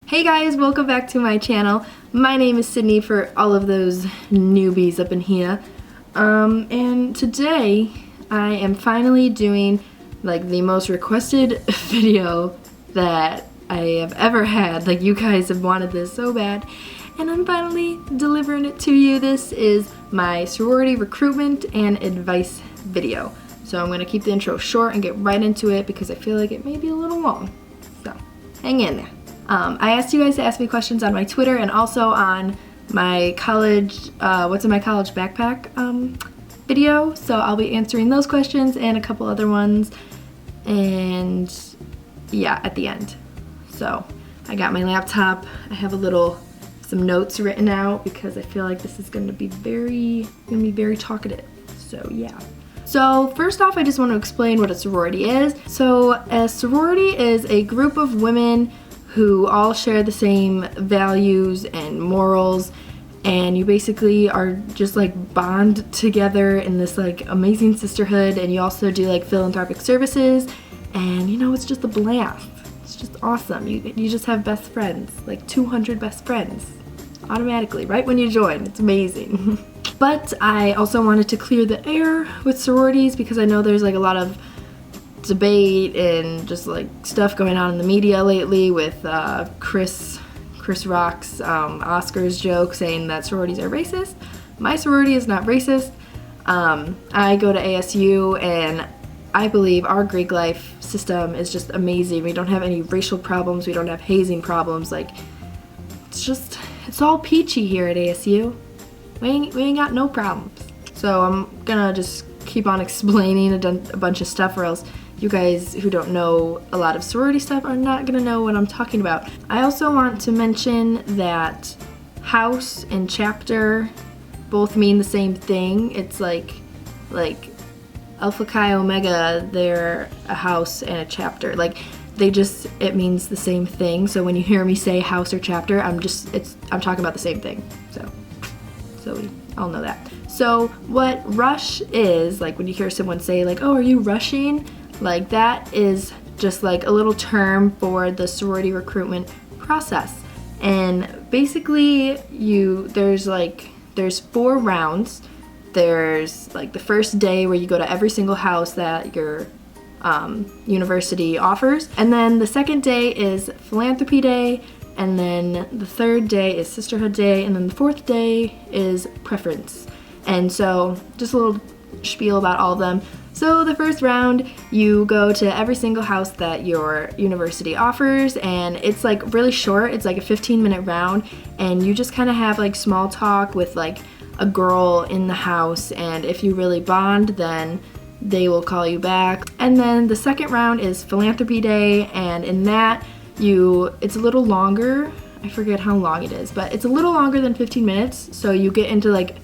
Hey guys, welcome back to my channel. My name is Sydney for all of those newbies up in here. And today I am finally doing like the most requested video that I have ever had. Like, you guys have wanted this so bad, and I'm finally delivering it to you. This is my sorority recruitment and advice video. So I'm gonna keep the intro short and get right into it because I feel like it may be a little long. So hang in there. I asked you guys to ask me questions on my Twitter and also on my college, what's in my college backpack video. So I'll be answering those questions and a couple other ones, and yeah, at the end. So I got my laptop. I have some notes written out because I feel like this is gonna be very talkative. So yeah. So first off, I just want to explain what a sorority is. So a sorority is a group of women who all share the same values and morals, and you basically are just like bond together in this like amazing sisterhood, and you also do like philanthropic services, and you know, it's just a blast. It's just awesome. You just have best friends, like 200 best friends automatically right when you join. It's amazing. But I also wanted to clear the air with sororities because I know there's like a lot of debate and just like stuff going on in the media lately with Chris Rock's Oscars joke saying that sororities are racist. My sorority is not racist. I go to ASU, and I believe our Greek life system is just amazing. We don't have any racial problems. We don't have hazing problems. Like, it's all peachy here at ASU. We ain't got no problems. So I'm gonna just keep on explaining a bunch of stuff, or else you guys who don't know a lot of sorority stuff are not gonna know what I'm talking about. I also want to mention that house and chapter both mean the same thing. It's like Alpha Chi Omega, they're a house and a chapter. Like, it means the same thing. So when you hear me say house or chapter, I'm talking about the same thing. So we all know that. So what rush is, like when you hear someone say like, oh, are you rushing? Like, that is just like a little term for the sorority recruitment process. And basically there's 4 rounds. There's like the first day where you go to every single house that your university offers. And then the second day is philanthropy day. And then the third day is sisterhood day. And then the fourth day is preference. And so just a little spiel about all of them. So the first round, you go to every single house that your university offers, and it's like really short. It's like a 15-minute round, and you just kind of have like small talk with like a girl in the house, and if you really bond, then they will call you back. And then the second round is philanthropy day, and in that it's a little longer. I forget how long it is, but it's a little longer than 15 minutes, so you get into like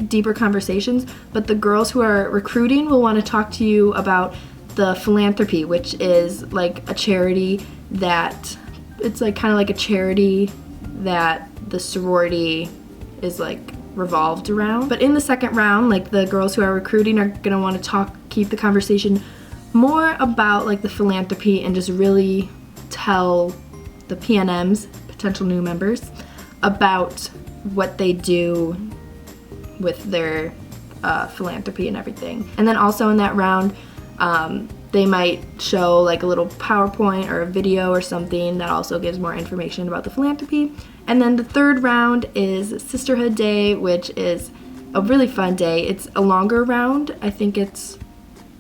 deeper conversations, but the girls who are recruiting will want to talk to you about the philanthropy, which is like a charity that it's like kind of like a charity that the sorority is like revolved around. But in the second round, like the girls who are recruiting are gonna want to keep the conversation more about like the philanthropy and just really tell the PNMs, potential new members, about what they do with their philanthropy and everything. And then also in that round, they might show like a little PowerPoint or a video or something that also gives more information about the philanthropy. And then the third round is sisterhood day, which is a really fun day. It's a longer round. I think it's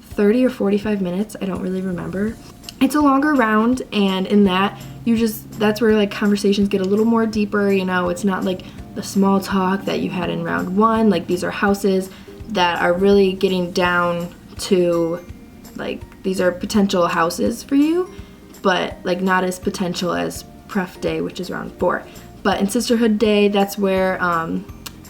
30 or 45 minutes. I don't really remember. It's a longer round, and in that, that's where like conversations get a little more deeper, you know. It's not like the small talk that you had in round 1. Like, these are houses that are really getting down to like, these are potential houses for you, but like not as potential as pref day, which is round 4. But in sisterhood day, that's where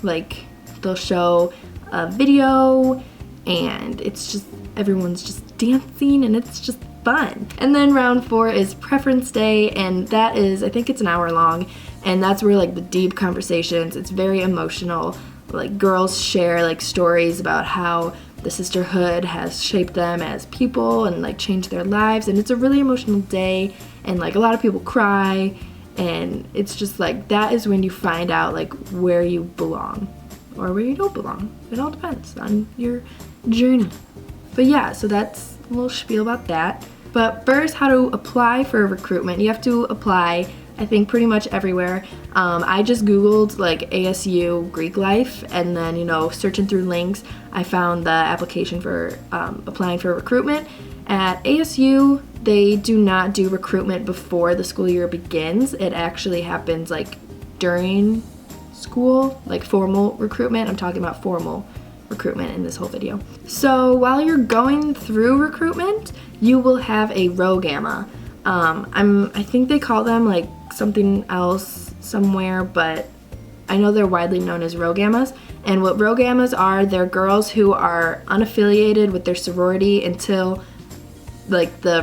like they'll show a video, and it's just everyone's just dancing, and it's just fun. And then round 4 is preference day, and that is, I think it's an hour long, and that's where like the deep conversations, it's very emotional. Like, girls share like stories about how the sisterhood has shaped them as people and like changed their lives, and it's a really emotional day, and like a lot of people cry, And it's just like, that is when you find out like where you belong or where you don't belong. It all depends on your journey. But yeah, so that's a little spiel about that. But first, how to apply for recruitment. You have to apply, I think, pretty much everywhere. I just Googled like ASU Greek life, and then, you know, searching through links, I found the application for applying for recruitment. At ASU, they do not do recruitment before the school year begins. It actually happens like during school, like formal recruitment. I'm talking about formal recruitment in this whole video. So while you're going through recruitment, you will have a ROGAMA. I think they call them like something else somewhere, but I know they're widely known as ROGAMAs. And what ROGAMAs are, they're girls who are unaffiliated with their sorority until like the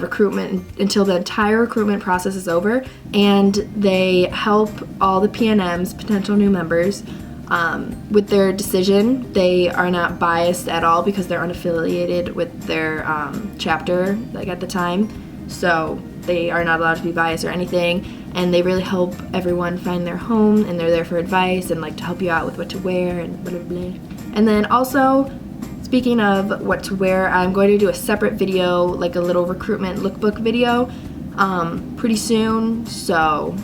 entire recruitment process is over, and they help all the PNMs, potential new members, with their decision. They are not biased at all because they're unaffiliated with their chapter, like at the time, so they are not allowed to be biased or anything, and they really help everyone find their home, and they're there for advice and like to help you out with what to wear and blah blah blah. And then also, speaking of what to wear, I'm going to do a separate video, like a little recruitment lookbook video, pretty soon, so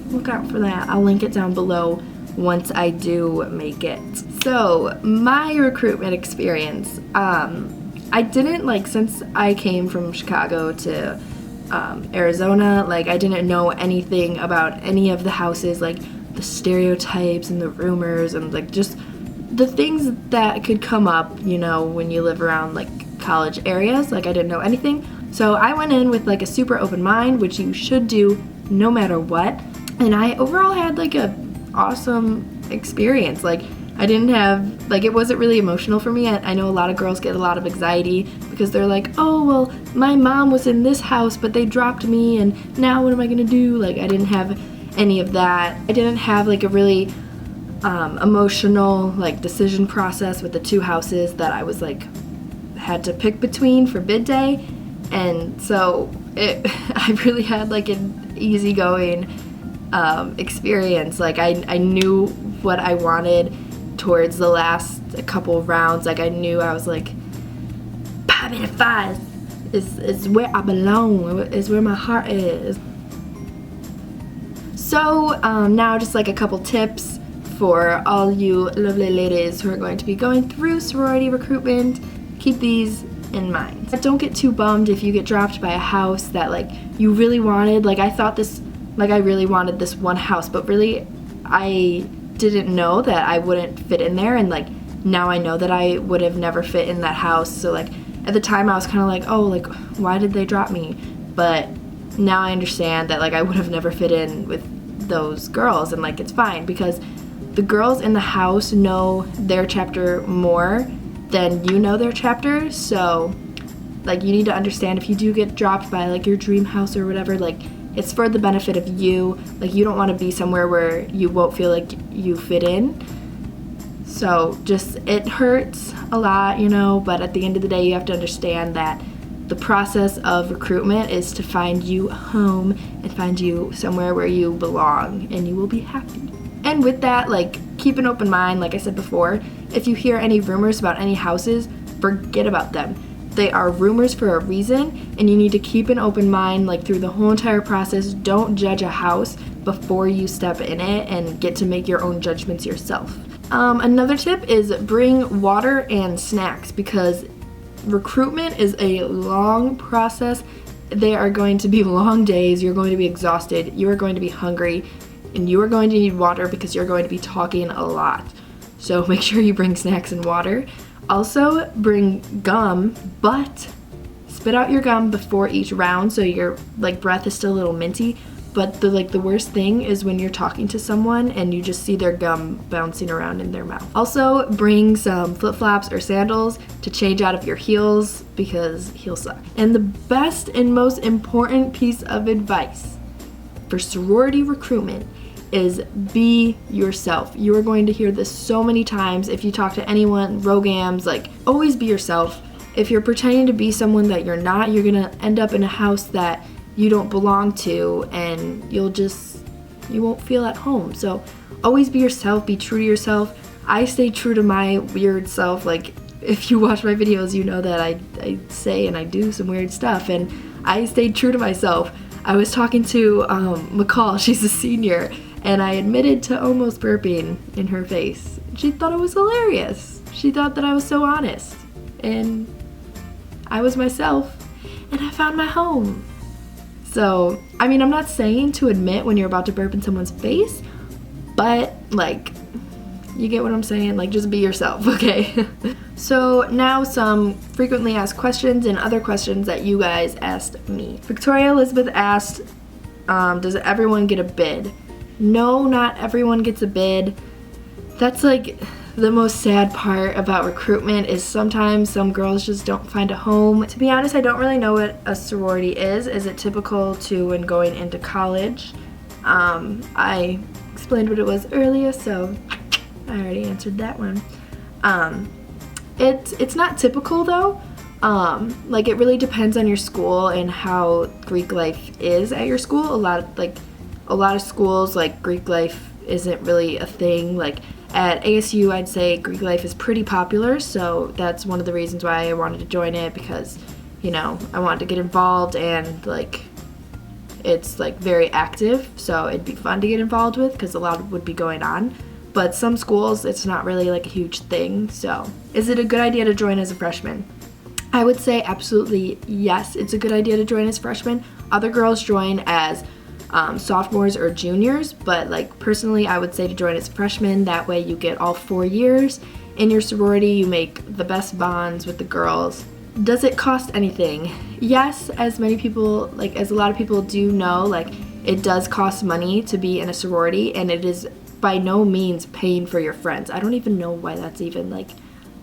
look out for that. I'll link it down below once I do make it. So, my recruitment experience, I didn't, like, since I came from Chicago to Arizona, like, I didn't know anything about any of the houses, like, the stereotypes and the rumors and, like, just the things that could come up, you know, when you live around like college areas. Like, I didn't know anything. So I went in with like a super open mind, which you should do no matter what. And I overall had like a awesome experience. Like, I didn't have, like, it wasn't really emotional for me. I know a lot of girls get a lot of anxiety because they're like, oh, well, my mom was in this house, but they dropped me, and now what am I gonna do? Like, I didn't have any of that. I didn't have like a really emotional like decision process with the two houses that I was like had to pick between for bid day, and so I really had like an easygoing experience. Like, I knew what I wanted towards the last couple rounds. Like, I knew I was like, Pi Beta Phi is where I belong, is where my heart is. So now just like a couple tips for all you lovely ladies who are going to be going through sorority recruitment. Keep these in mind. But don't get too bummed if you get dropped by a house that like you really wanted. Like, I thought this, like, I really wanted this one house, but really I didn't know that I wouldn't fit in there, and like now I know that I would have never fit in that house. So like at the time I was kind of like, oh, like, why did they drop me? But now I understand that like I would have never fit in with those girls, and like it's fine because the girls in the house know their chapter more than you know their chapter. So like, you need to understand if you do get dropped by like your dream house or whatever, like it's for the benefit of you. Like, you don't want to be somewhere where you won't feel like you fit in. So just, it hurts a lot, you know, but at the end of the day you have to understand that the process of recruitment is to find you a home and find you somewhere where you belong, and you will be happy. And with that, like, keep an open mind. Like I said before, if you hear any rumors about any houses, forget about them. They are rumors for a reason, and you need to keep an open mind, like, through the whole entire process. Don't judge a house before you step in it and get to make your own judgments yourself. Another tip is bring water and snacks, because recruitment is a long process. They are going to be long days. You're going to be exhausted. You are going to be hungry. And you are going to need water because you're going to be talking a lot. So make sure you bring snacks and water. Also, bring gum, but spit out your gum before each round so your like breath is still a little minty. But the worst thing is when you're talking to someone and you just see their gum bouncing around in their mouth. Also, bring some flip-flops or sandals to change out of your heels because heels suck. And the best and most important piece of advice for sorority recruitment is be yourself. You are going to hear this so many times if you talk to anyone, ROGAMs, like, always be yourself. If you're pretending to be someone that you're not, you're gonna end up in a house that you don't belong to, and you'll just You won't feel at home. So always be yourself, be true to yourself. I stay true to my weird self. Like, if you watch my videos, you know that I say and I do some weird stuff, and I stayed true to myself. I was talking to McCall, she's a senior, and I admitted to almost burping in her face. She thought it was hilarious. She thought that I was so honest, and I was myself, and I found my home. So, I mean, I'm not saying to admit when you're about to burp in someone's face, but like, you get what I'm saying? Like, just be yourself, okay? So now some frequently asked questions and other questions that you guys asked me. Victoria Elizabeth asked, does everyone get a bid? No, not everyone gets a bid. That's like the most sad part about recruitment, is sometimes some girls just don't find a home. To be honest, I don't really know what a sorority is. Is it typical to when going into college? I explained what it was earlier, so I already answered that one. It's not typical though. Like, it really depends on your school and how Greek life is at your school. A lot of schools, like, Greek life isn't really a thing. Like at ASU, I'd say Greek life is pretty popular, so that's one of the reasons why I wanted to join it, because, you know, I wanted to get involved, and like, it's like very active, so it'd be fun to get involved with because a lot would be going on. But some schools, it's not really like a huge thing. So is it a good idea to join as a freshman? I would say absolutely yes, it's a good idea to join as freshmen. Other girls join as sophomores or juniors, but like, personally, I would say to join as freshmen. That way you get all 4 years in your sorority, you make the best bonds with the girls. Does it cost anything? Yes, as many people, like, as a lot of people do know, like, it does cost money to be in a sorority, and it is by no means paying for your friends. I don't even know why that's even like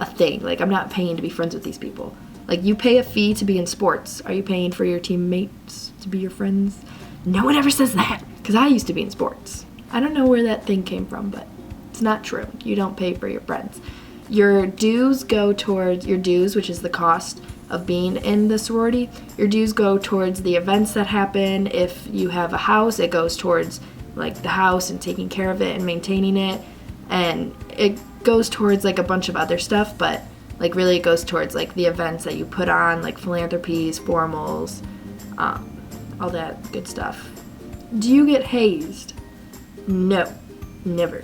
a thing. Like, I'm not paying to be friends with these people. Like, you pay a fee to be in sports. Are you paying for your teammates to be your friends? No one ever says that, because I used to be in sports. I don't know where that thing came from, but it's not true. You don't pay for your friends. Your dues go towards your dues, which is the cost of being in the sorority. Your dues go towards the events that happen. If you have a house, it goes towards like the house and taking care of it and maintaining it, and it goes towards like a bunch of other stuff, but like, really it goes towards like the events that you put on, like philanthropies, formals, all that good stuff. Do you get hazed? No, never.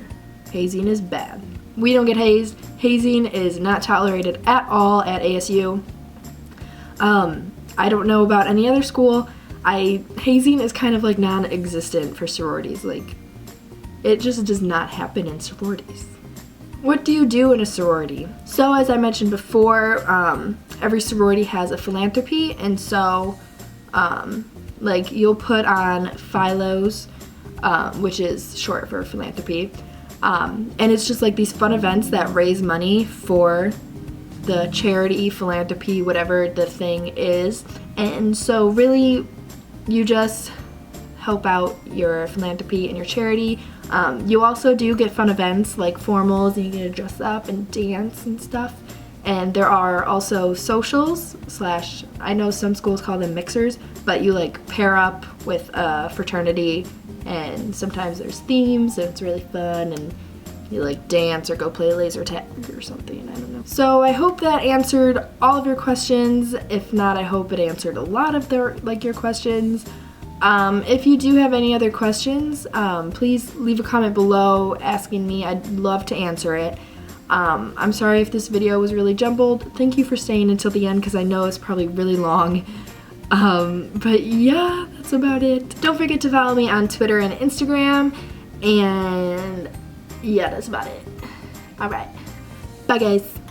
Hazing is bad. We don't get hazed. Hazing is not tolerated at all at ASU. I don't know about any other school. Hazing is kind of like non-existent for sororities. Like, it just does not happen in sororities. What do you do in a sorority? So, as I mentioned before, every sorority has a philanthropy, and so like, you'll put on philos, which is short for philanthropy, and it's just like these fun events that raise money for the charity, philanthropy, whatever the thing is. And so really, you just help out your philanthropy and your charity. You also do get fun events like formals, and you get to dress up and dance and stuff. And there are also socials / I know some schools call them mixers, but you like pair up with a fraternity, and sometimes there's themes, and it's really fun, and you like dance or go play laser tag or something, I don't know. So I hope that answered all of your questions. If not, I hope it answered a lot of your questions. If you do have any other questions, please leave a comment below asking me. I'd love to answer it. I'm sorry if this video was really jumbled. Thank you for staying until the end, because I know it's probably really long. But yeah, that's about it. Don't forget to follow me on Twitter and Instagram, and yeah, that's about it. Alright, bye guys.